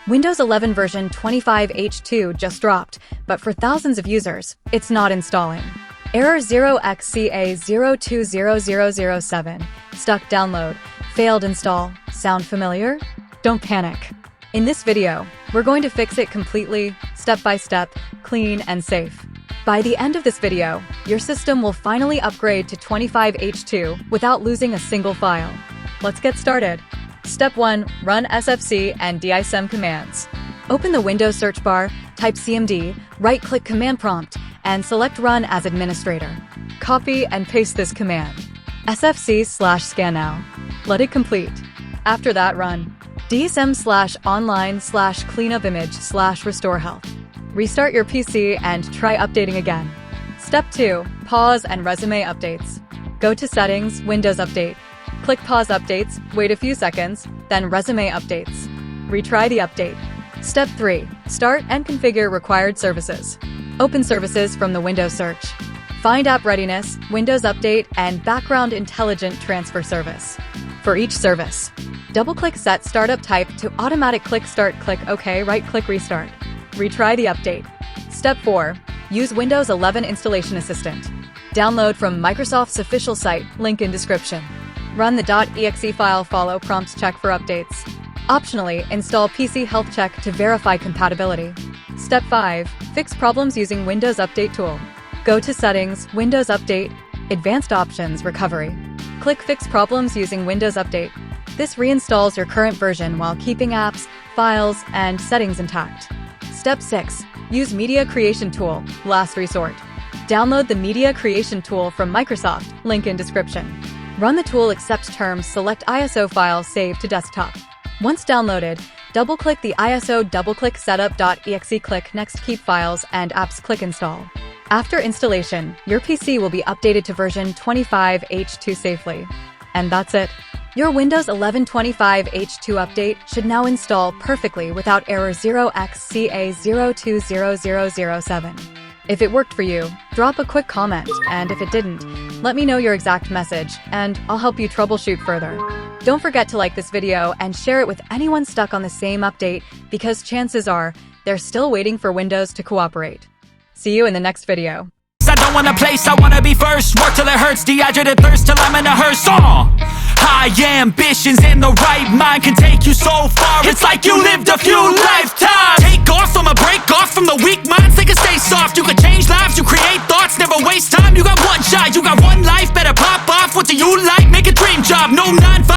Windows 11 version 25H2 just dropped, but for thousands of users, it's not installing. Error 0xCA020007. Stuck download. Failed install. Sound familiar? Don't panic. In this video, we're going to fix it completely, step by step, clean and safe. By the end of this video, your system will finally upgrade to 25H2 without losing a single file. Let's get started. Step 1. Run SFC and DISM commands. Open the Windows search bar, type CMD, right-click Command Prompt, and select Run as administrator. Copy and paste this command. SFC/scan now. Let it complete. After that, run DISM/online/cleanupimage/restore health. Restart your PC and try updating again. Step 2. Pause and resume updates. Go to Settings, Windows Update. Click Pause Updates, wait a few seconds, then Resume Updates. Retry the update. Step 3. Start and configure required services. Open services from the Windows search. Find App Readiness, Windows Update, and Background Intelligent Transfer Service. For each service, double-click Set Startup Type to automatic click Start, click OK, right-click Restart. Retry the update. Step 4. Use Windows 11 Installation Assistant. Download from Microsoft's official site, link in description. Run the .exe file, follow prompts, check for updates. Optionally, install PC Health Check to verify compatibility. Step 5. Fix problems using Windows Update tool. Go to Settings, Windows Update, Advanced Options, Recovery. Click Fix Problems using Windows Update. This reinstalls your current version while keeping apps, files, and settings intact. Step 6. Use Media Creation Tool, last resort. Download the Media Creation Tool from Microsoft, link in description. Run the tool, accept terms, select ISO file, save to desktop. Once downloaded, double-click the ISO, double-click setup.exe, click Next, keep files and apps, click Install. After installation, your PC will be updated to version 25H2 safely. And that's it. Your Windows 11 25H2 update should now install perfectly without error 0xCA020007. If it worked for you, drop a quick comment, and if it didn't, let me know your exact message, and I'll help you troubleshoot further. Don't forget to like this video and share it with anyone stuck on the same update, because chances are they're still waiting for Windows to cooperate. See you in the next video. I don't want a place, I wanna be first. Work till it hurts, dehydrated thirst till I'm in a hearse. High ambitions and the right mind can take you so far. It's like you lived a few lifetimes. Take off from a break off from the weak minds. They can stay soft, you can change lives, you create thoughts, never waste time. You got one shot, you got one life, better pop off. What do you like? Make a dream job, no 9-5.